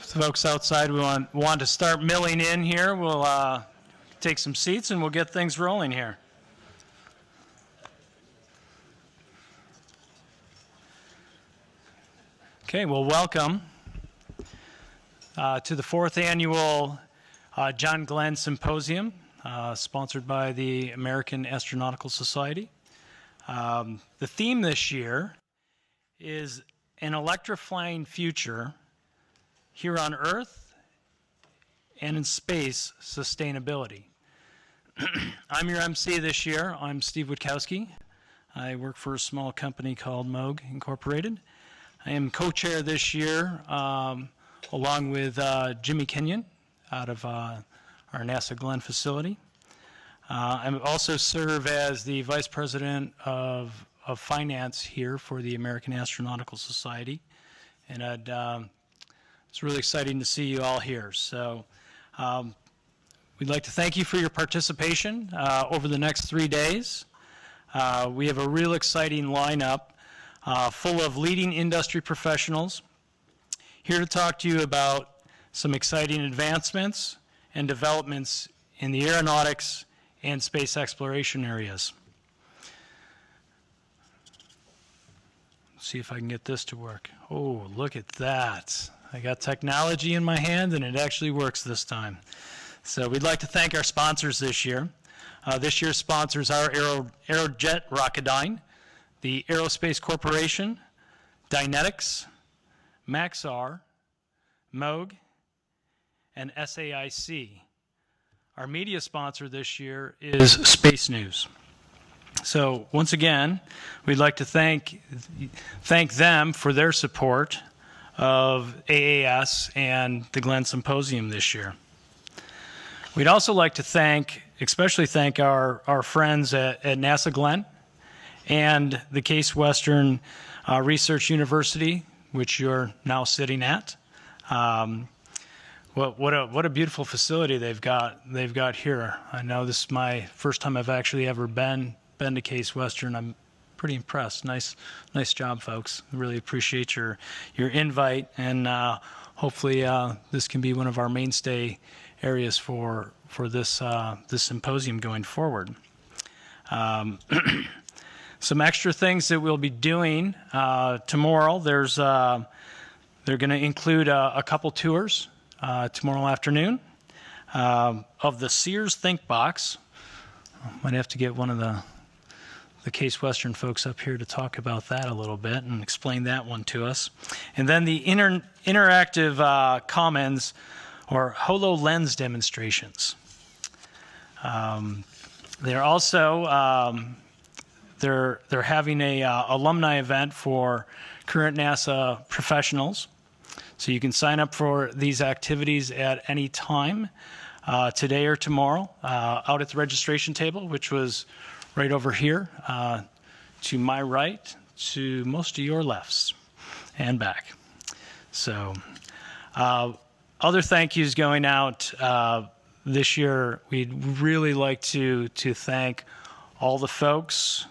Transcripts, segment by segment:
folks outside, we want to start milling in here. We'll take some seats and we'll get things rolling here. Okay, well, welcome to the 4th annual John Glenn Symposium, sponsored by the American Astronautical Society. The theme this year is an electrifying future here on Earth and in space sustainability. I'm your MC this year. I'm Steve Witkowski. I work for a small company called Moog Incorporated. I am co-chair this year along with Jimmy Kenyon out of our NASA Glenn facility. I also serve as the Vice President of Finance here for the American Astronautical Society. And it's really exciting to see you all here. So we'd like to thank you for your participation over the next 3 days. We have a real exciting lineup full of leading industry professionals here to talk to you about some exciting advancements and developments in the aeronautics and space exploration areas. Let's see if I can get this to work. Oh, look at that. I got technology in my hand and it actually works this time. So we'd like to thank our sponsors this year. This year's sponsors are Aerojet Rocketdyne, the Aerospace Corporation, Dynetics, Maxar, Moog, and SAIC. Our media sponsor this year is Space News. So once again, we'd like to thank them for their support of AAS and the Glenn Symposium this year. We'd also like to especially thank our friends at NASA Glenn and the Case Western Research University, which you're now sitting at. What a beautiful facility they've got here. I know this is my first time I've actually ever been to Case Western. I'm pretty impressed. Nice job, folks. Really appreciate your invite, and hopefully this can be one of our mainstay areas for this symposium going forward. Some extra things that we'll be doing tomorrow. They're going to include a couple tours tomorrow afternoon of the Sears Think Box. Might have to get one of the Case Western folks up here to talk about that a little bit and explain that one to us. And then the interactive commons or HoloLens demonstrations. They're also they're having a alumni event for current NASA professionals. So you can sign up for these activities at any time, today or tomorrow, out at the registration table, which was right over here, to my right, to most of your lefts, and back. So other thank yous going out this year. We'd really like to thank all the folks.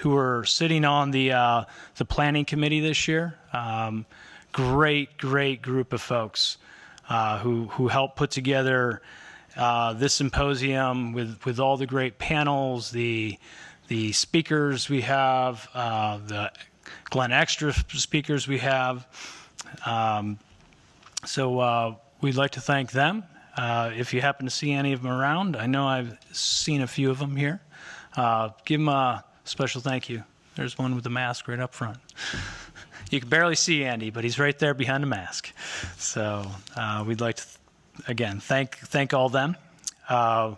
Who are sitting on the planning committee this year. Great group of folks who helped put together this symposium with all the great panels, the speakers we have, the Glenn Extra speakers we have. So we'd like to thank them. If you happen to see any of them around, I know I've seen a few of them here. Give them a special thank you. There's one with a mask right up front. You can barely see Andy, but he's right there behind the mask. So we'd like to, again, thank all them. And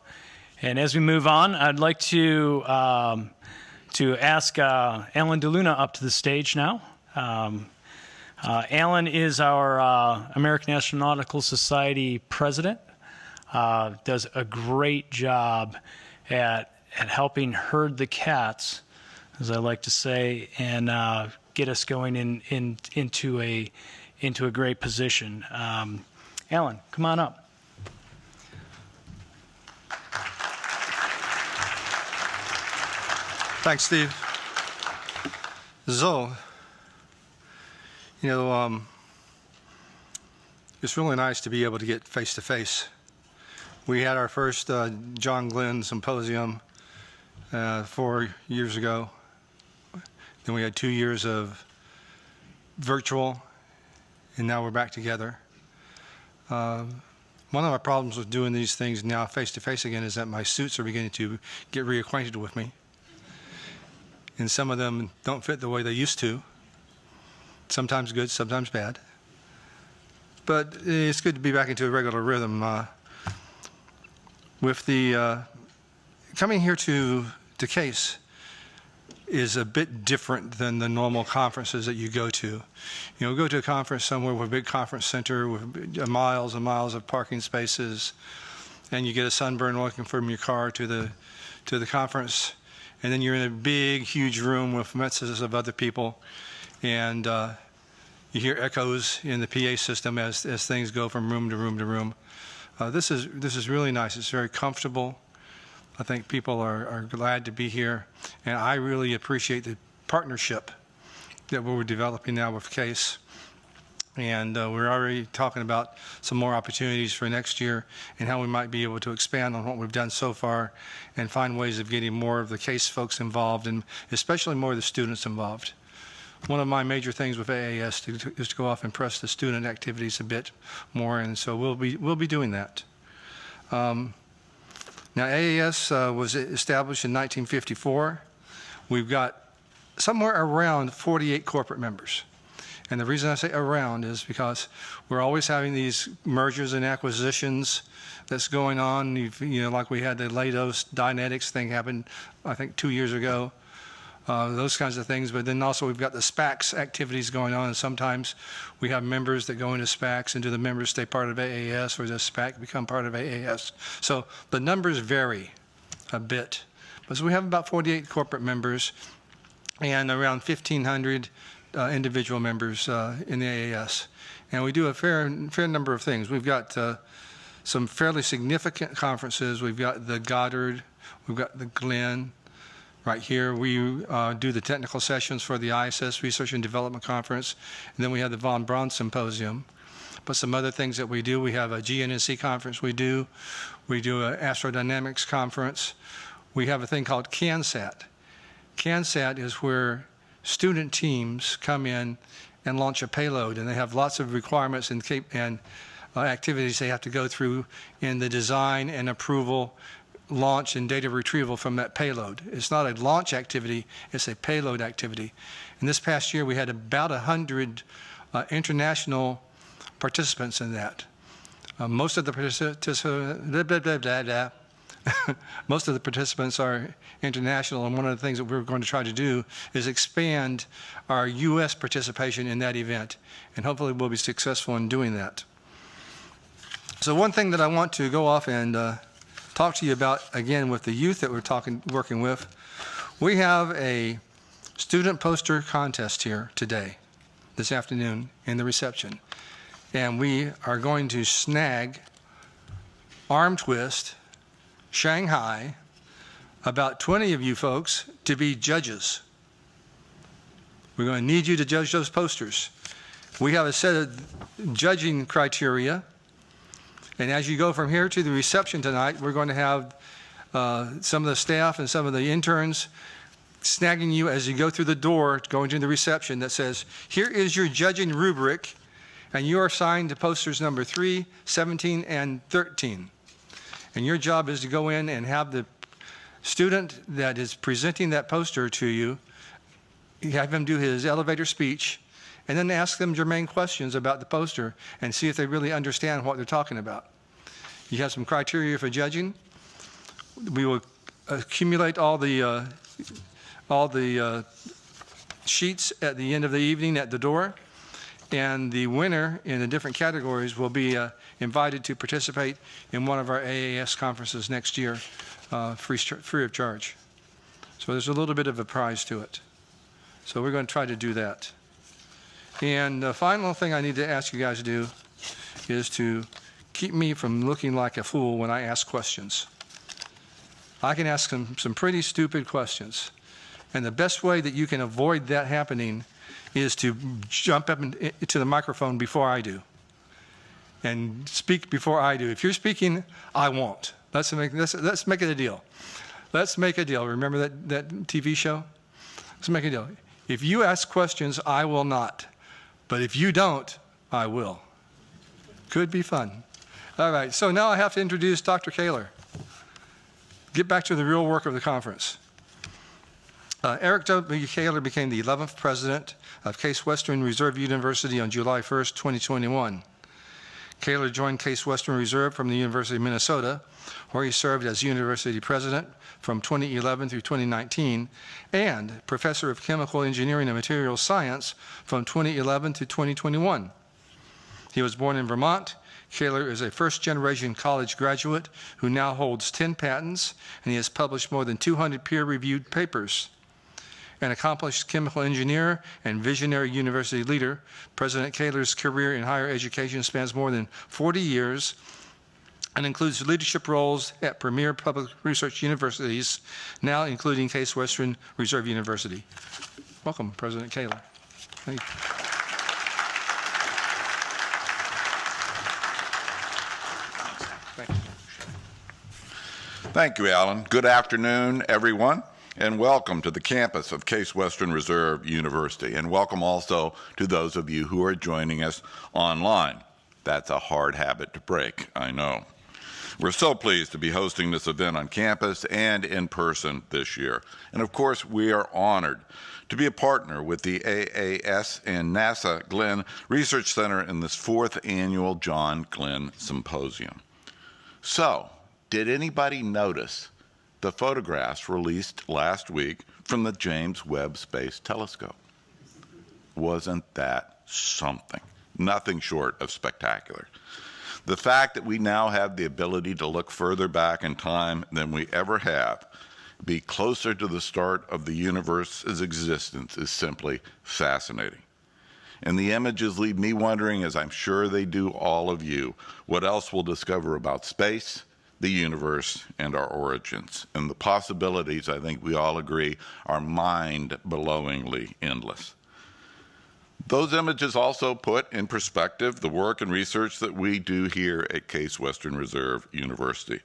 as we move on, I'd like to ask Alan DeLuna up to the stage now. Alan is our American Astronautical Society president. Does a great job at helping herd the cats, as I like to say, and get us going into a great position. Alan, come on up. Thanks, Steve. So, It's really nice to be able to get face-to-face. We had our first John Glenn Symposium 4 years ago. Then we had 2 years of virtual, and now we're back together. One of my problems with doing these things now face-to-face again is that my suits are beginning to get reacquainted with me. And some of them don't fit the way they used to. Sometimes good, sometimes bad. But it's good to be back into a regular rhythm. With the coming here to CASE is a bit different than the normal conferences that you go to. You know, go to a conference somewhere with a big conference center with miles and miles of parking spaces, and you get a sunburn walking from your car to the conference, and then you're in a big, huge room with masses of other people, and you hear echoes in the PA system as things go from room to room to room. This is really nice. It's very comfortable. I think people are glad to be here, and I really appreciate the partnership that we're developing now with CASE. And we're already talking about some more opportunities for next year and how we might be able to expand on what we've done so far and find ways of getting more of the CASE folks involved, and especially more of the students involved. One of my major things with AAS is to go off and press the student activities a bit more, and so we'll be doing that. Now, AAS was established in 1954. We've got somewhere around 48 corporate members. And the reason I say around is because we're always having these mergers and acquisitions that's going on. You know, like we had the Leidos Dynetics thing happen, I think 2 years ago. Those kinds of things. But then also we've got the SPACs activities going on, and sometimes we have members that go into SPACs, and do the members stay part of AAS, or does SPAC become part of AAS? So the numbers vary a bit. But so we have about 48 corporate members and around 1,500 individual members in the AAS. And we do a fair number of things. We've got some fairly significant conferences. We've got the Goddard, we've got the Glenn. Right here, we do the technical sessions for the ISS Research and Development Conference, and then we have the Von Braun Symposium. But some other things that we do, we have a GNSC conference we do an astrodynamics conference. We have a thing called CANSAT. CANSAT is where student teams come in and launch a payload, and they have lots of requirements and activities they have to go through in the design and approval, launch and data retrieval from that payload. It's not a launch activity, it's a payload activity. And this past year we had about 100 international participants in that. Most of the most of the participants are international, and one of the things that we're going to try to do is expand our U.S. participation in that event, and hopefully we'll be successful in doing that. So one thing that I want to go off and talk to you about, again, with the youth that we're working with, we have a student poster contest here today, this afternoon, in the reception. And we are going to snag, arm twist, Shanghai, about 20 of you folks to be judges. We're going to need you to judge those posters. We have a set of judging criteria. And as you go from here to the reception tonight, we're going to have some of the staff and some of the interns snagging you as you go through the door, going to the reception, that says, here is your judging rubric, and you are assigned to posters number 3, 17, and 13. And your job is to go in and have the student that is presenting that poster to you, have him do his elevator speech, and then ask them germane questions about the poster and see if they really understand what they're talking about. You have some criteria for judging. We will accumulate all the sheets at the end of the evening at the door, and the winner in the different categories will be invited to participate in one of our AAS conferences next year, free of charge. So there's a little bit of a prize to it. So we're going to try to do that. And the final thing I need to ask you guys to do is to keep me from looking like a fool when I ask questions. I can ask some pretty stupid questions. And the best way that you can avoid that happening is to jump up to the microphone before I do. and speak before I do. If you're speaking, I won't. Let's make it a deal. Let's make a deal. Remember that TV show? Let's make a deal. If you ask questions, I will not. But if you don't, I will. Could be fun. All right, so now I have to introduce Dr. Kaler. Get back to the real work of the conference. Eric W. Kaler became the 11th president of Case Western Reserve University on July 1st, 2021. Kaler joined Case Western Reserve from the University of Minnesota, where he served as university president from 2011 through 2019 and professor of chemical engineering and materials science from 2011 to 2021. He was born in Vermont. Kaler is a first-generation college graduate who now holds 10 patents, and he has published more than 200 peer-reviewed papers. An accomplished chemical engineer and visionary university leader, President Kaler's career in higher education spans more than 40 years and includes leadership roles at premier public research universities, now including Case Western Reserve University. Welcome, President Kaler. Thank you. Thank you, Alan. Good afternoon, everyone, and welcome to the campus of Case Western Reserve University, and welcome also to those of you who are joining us online. That's a hard habit to break, I know. We're so pleased to be hosting this event on campus and in person this year. And of course, we are honored to be a partner with the AAS and NASA Glenn Research Center in this 4th annual John Glenn Symposium. So, did anybody notice the photographs released last week from the James Webb Space Telescope? Wasn't that something? Nothing short of spectacular. The fact that we now have the ability to look further back in time than we ever have, be closer to the start of the universe's existence, is simply fascinating. And the images leave me wondering, as I'm sure they do all of you, what else we'll discover about space, the universe, and our origins. And the possibilities, I think we all agree, are mind-blowingly endless. Those images also put in perspective the work and research that we do here at Case Western Reserve University.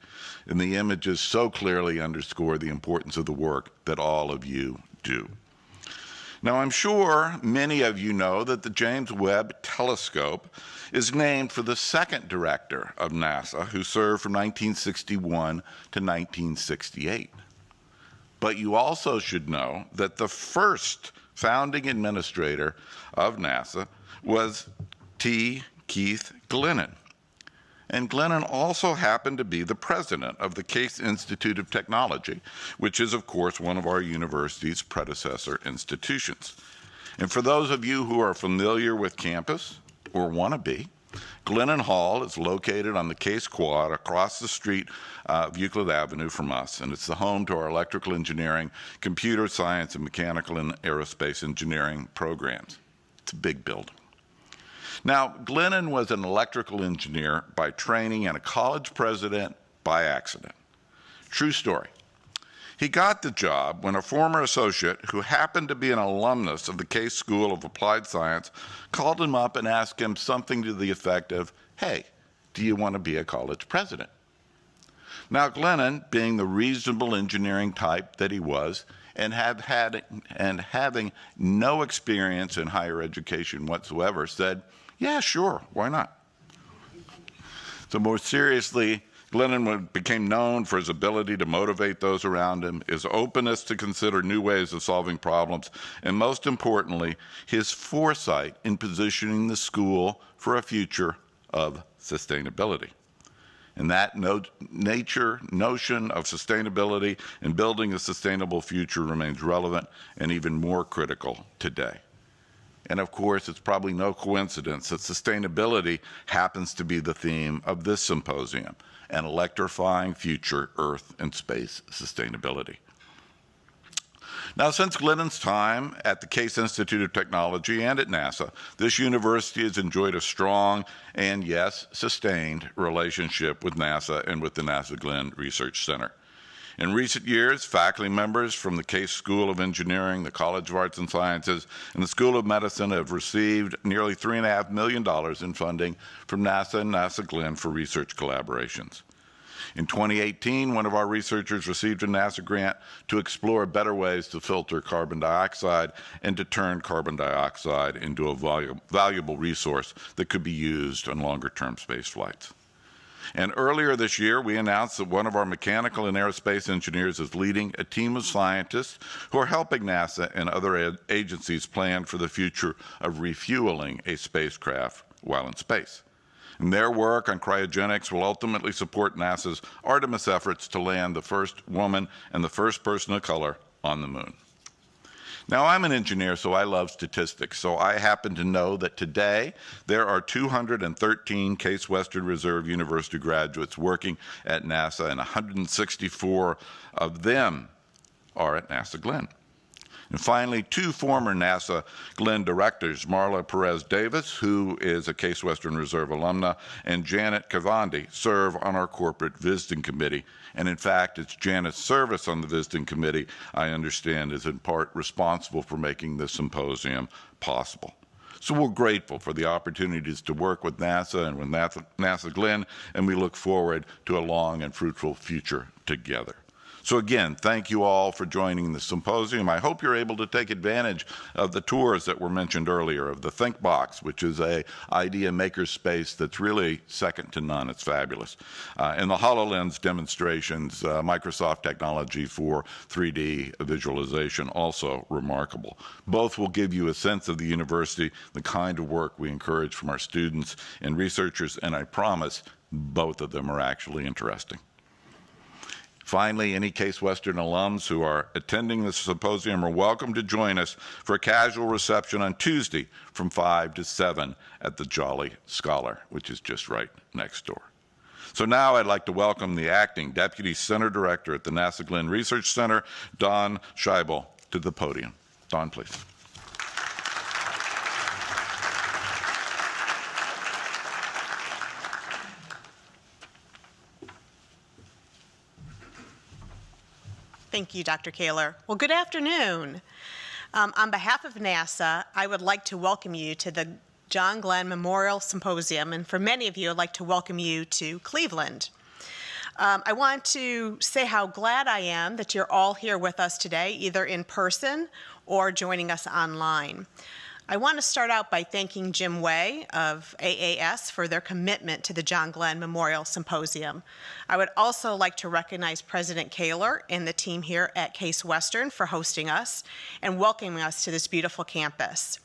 And the images so clearly underscore the importance of the work that all of you do. Now, I'm sure many of you know that the James Webb Telescope is named for the second director of NASA, who served from 1961 to 1968. But you also should know that the first founding administrator of NASA was T. Keith Glennon. And Glennon also happened to be the president of the Case Institute of Technology, which is, of course, one of our university's predecessor institutions. And for those of you who are familiar with campus, or want to be, Glennon Hall is located on the Case Quad across the street of Euclid Avenue from us, and it's the home to our electrical engineering, computer science, and mechanical and aerospace engineering programs. It's a big building. Now, Glennon was an electrical engineer by training and a college president by accident. True story. He got the job when a former associate who happened to be an alumnus of the Case School of Applied Science called him up and asked him something to the effect of, "Hey, do you want to be a college president?" Now, Glennon, being the reasonable engineering type that he was, and having no experience in higher education whatsoever, said, "Yeah, sure, why not?" So more seriously, Glennon became known for his ability to motivate those around him, his openness to consider new ways of solving problems, and most importantly, his foresight in positioning the school for a future of sustainability. And that notion of sustainability and building a sustainable future remains relevant and even more critical today. And of course, it's probably no coincidence that sustainability happens to be the theme of this symposium, an electrifying future Earth and space sustainability. Now, since Glennon's time at the Case Institute of Technology and at NASA, this university has enjoyed a strong and, yes, sustained relationship with NASA and with the NASA Glenn Research Center. In recent years, faculty members from the Case School of Engineering, the College of Arts and Sciences, and the School of Medicine have received nearly $3.5 million in funding from NASA and NASA Glenn for research collaborations. In 2018, one of our researchers received a NASA grant to explore better ways to filter carbon dioxide and to turn carbon dioxide into a valuable resource that could be used on longer-term space flights. And earlier this year, we announced that one of our mechanical and aerospace engineers is leading a team of scientists who are helping NASA and other agencies plan for the future of refueling a spacecraft while in space. And their work on cryogenics will ultimately support NASA's Artemis efforts to land the first woman and the first person of color on the moon. Now, I'm an engineer, so I love statistics. So I happen to know that today there are 213 Case Western Reserve University graduates working at NASA, and 164 of them are at NASA Glenn. And finally, two former NASA Glenn directors, Marla Perez Davis, who is a Case Western Reserve alumna, and Janet Cavandi, serve on our corporate visiting committee. And in fact, it's Janet's service on the visiting committee, I understand, is in part responsible for making this symposium possible. So we're grateful for the opportunities to work with NASA and with NASA Glenn, and we look forward to a long and fruitful future together. So again, thank you all for joining the symposium. I hope you're able to take advantage of the tours that were mentioned earlier, of the Think Box, which is a idea maker space that's really second to none. It's fabulous. And the HoloLens demonstrations, Microsoft technology for 3D visualization, also remarkable. Both will give you a sense of the university, the kind of work we encourage from our students and researchers, and I promise both of them are actually interesting. Finally, any Case Western alums who are attending the symposium are welcome to join us for a casual reception on Tuesday from 5 to 7 at the Jolly Scholar, which is just right next door. So now I'd like to welcome the acting Deputy Center Director at the NASA Glenn Research Center, Don Schaible, to the podium. Don, please. Thank you, Dr. Kaler. Well, good afternoon. On behalf of NASA, I would like to welcome you to the John Glenn Memorial Symposium, and for many of you, I'd like to welcome you to Cleveland. I want to say how glad I am that you're all here with us today, either in person or joining us online. I want to start out by thanking Jim Way of AAS for their commitment to the John Glenn Memorial Symposium. I would also like to recognize President Kaler and the team here at Case Western for hosting us and welcoming us to this beautiful campus.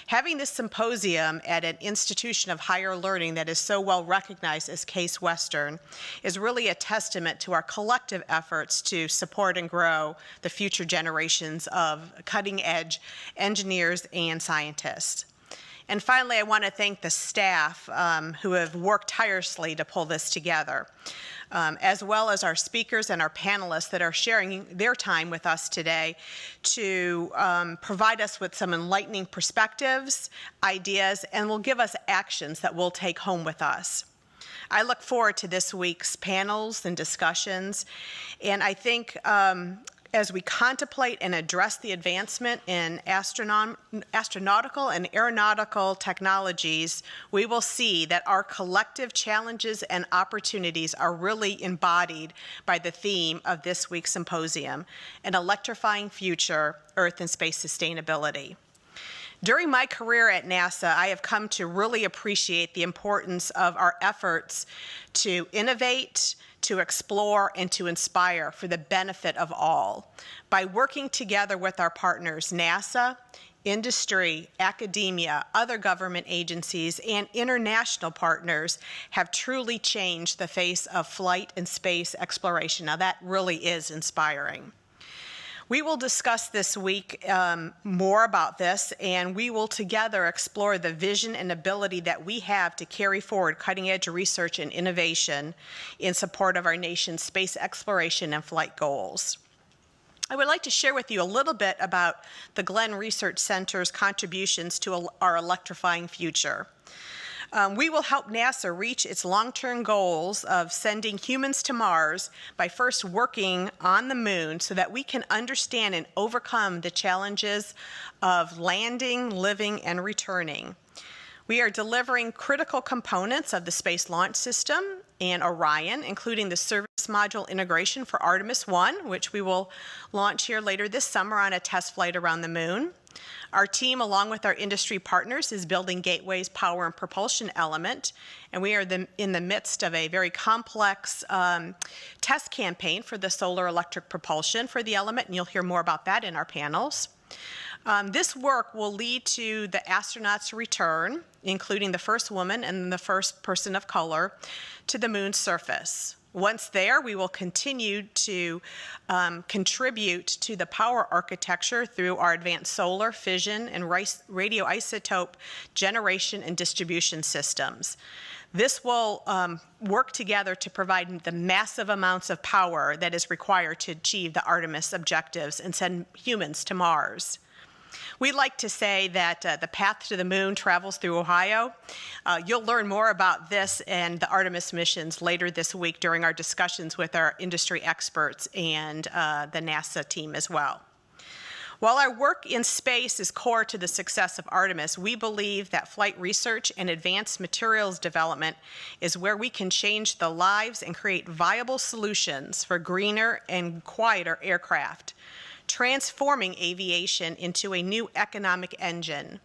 Having this symposium at an institution of higher learning that is so well recognized as Case Western is really a testament to our collective efforts to support and grow the future generations of cutting-edge engineers and scientists. And finally, I want to thank the staff who have worked tirelessly to pull this together, as well as our speakers and our panelists that are sharing their time with us today to provide us with some enlightening perspectives, ideas, and will give us actions that we'll take home with us. I look forward to this week's panels and discussions, and I think as we contemplate and address the advancement in astronautical and aeronautical technologies, we will see that our collective challenges and opportunities are really embodied by the theme of this week's symposium, an electrifying future, Earth and space sustainability. During my career at NASA, I have come to really appreciate the importance of our efforts to innovate, to explore, and to inspire for the benefit of all. By working together with our partners, NASA, industry, academia, other government agencies, and international partners have truly changed the face of flight and space exploration. Now that really is inspiring. We will discuss this week more about this, and we will together explore the vision and ability that we have to carry forward cutting-edge research and innovation in support of our nation's space exploration and flight goals. I would like to share with you a little bit about the Glenn Research Center's contributions to our electrifying future. We will help NASA reach its long-term goals of sending humans to Mars by first working on the moon so that we can understand and overcome the challenges of landing, living, and returning. We are delivering critical components of the Space Launch System and Orion, including the service module integration for Artemis 1, which we will launch here later this summer on a test flight around the moon. Our team, along with our industry partners, is building Gateway's power and propulsion element, and we are in the midst of a very complex test campaign for the solar electric propulsion for the element, and you'll hear more about that in our panels. This work will lead to the astronauts' return, including the first woman and the first person of color, to the moon's surface. Once there, we will continue to contribute to the power architecture through our advanced solar, fission, and radioisotope generation and distribution systems. This will work together to provide the massive amounts of power that is required to achieve the Artemis objectives and send humans to Mars. We like to say that the path to the moon travels through Ohio. You'll learn more about this and the Artemis missions later this week during our discussions with our industry experts and the NASA team as well. While our work in space is core to the success of Artemis, we believe that flight research and advanced materials development is where we can change the lives and create viable solutions for greener and quieter aircraft, transforming aviation into a new economic engine.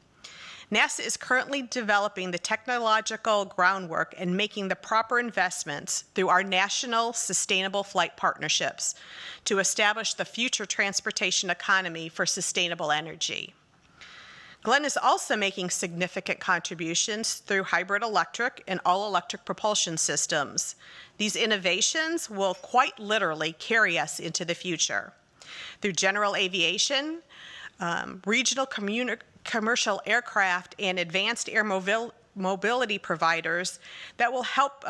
NASA is currently developing the technological groundwork and making the proper investments through our national sustainable flight partnerships to establish the future transportation economy for sustainable energy. Glenn is also making significant contributions through hybrid electric and all-electric propulsion systems. These innovations will quite literally carry us into the future. Through general aviation, regional commercial aircraft, and advanced air mobility providers that will help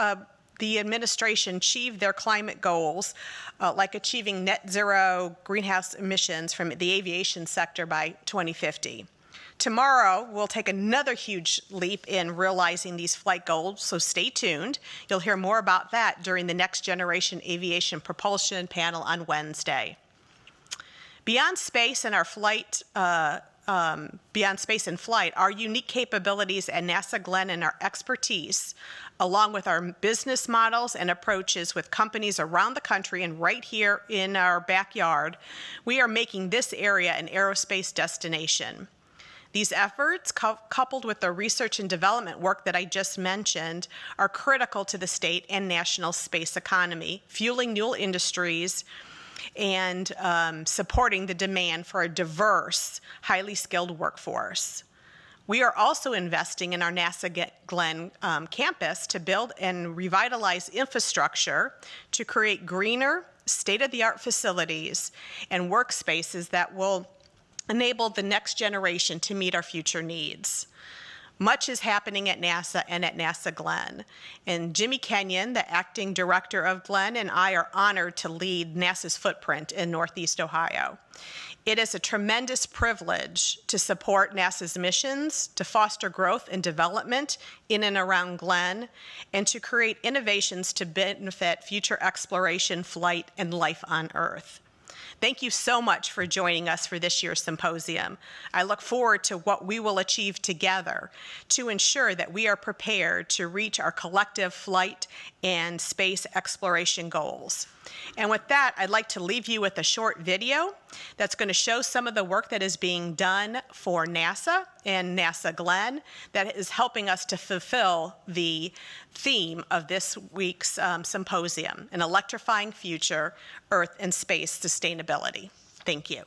the administration achieve their climate goals, like achieving net zero greenhouse emissions from the aviation sector by 2050. Tomorrow, we'll take another huge leap in realizing these flight goals, so stay tuned. You'll hear more about that during the Next Generation Aviation Propulsion panel on Wednesday. Beyond space and flight, our unique capabilities at NASA Glenn and our expertise, along with our business models and approaches with companies around the country and right here in our backyard, we are making this area an aerospace destination. These efforts, coupled with the research and development work that I just mentioned, are critical to the state and national space economy, fueling new industries and supporting the demand for a diverse, highly skilled workforce. We are also investing in our NASA Glenn campus to build and revitalize infrastructure to create greener, state-of-the-art facilities and workspaces that will enable the next generation to meet our future needs. Much is happening at NASA and at NASA Glenn. And Jimmy Kenyon, the acting director of Glenn, and I are honored to lead NASA's footprint in Northeast Ohio. It is a tremendous privilege to support NASA's missions, to foster growth and development in and around Glenn, and to create innovations to benefit future exploration, flight, and life on Earth. Thank you so much for joining us for this year's symposium. I look forward to what we will achieve together to ensure that we are prepared to reach our collective flight and space exploration goals. And with that, I'd like to leave you with a short video that's going to show some of the work that is being done for NASA and NASA Glenn that is helping us to fulfill the theme of this week's symposium, an electrifying future, Earth and space sustainability. Thank you.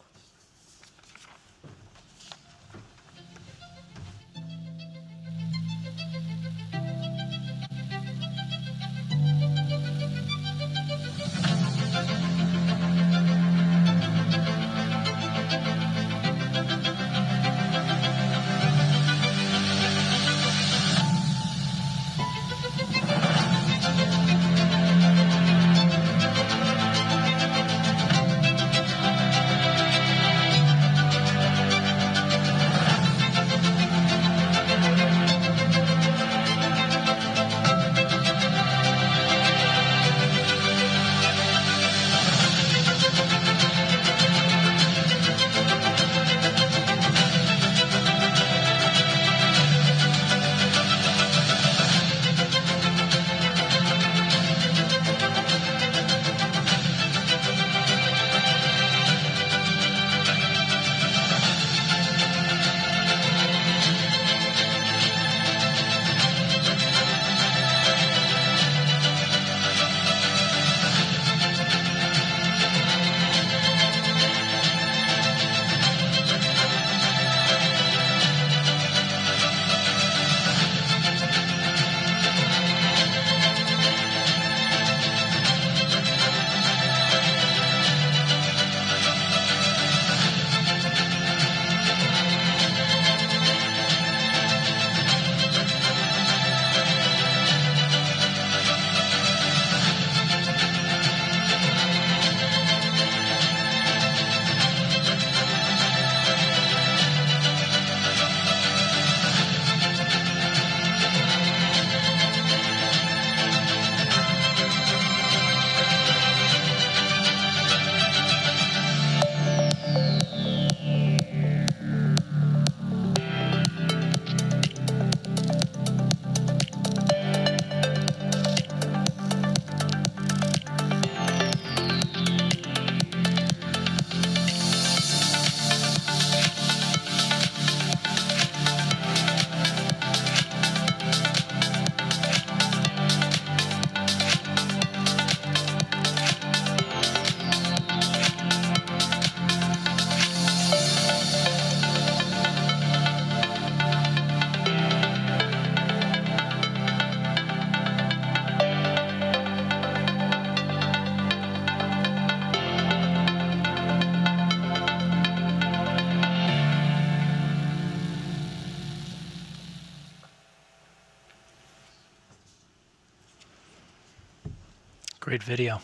Great video.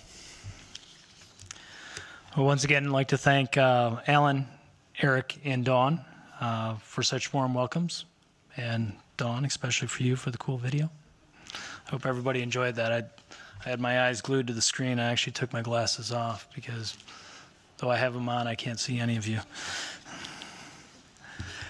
Well, once again, I'd like to thank Alan, Eric, and Dawn for such warm welcomes. And Dawn, especially for you, for the cool video. I hope everybody enjoyed that. I had my eyes glued to the screen. I actually took my glasses off because though I have them on, I can't see any of you.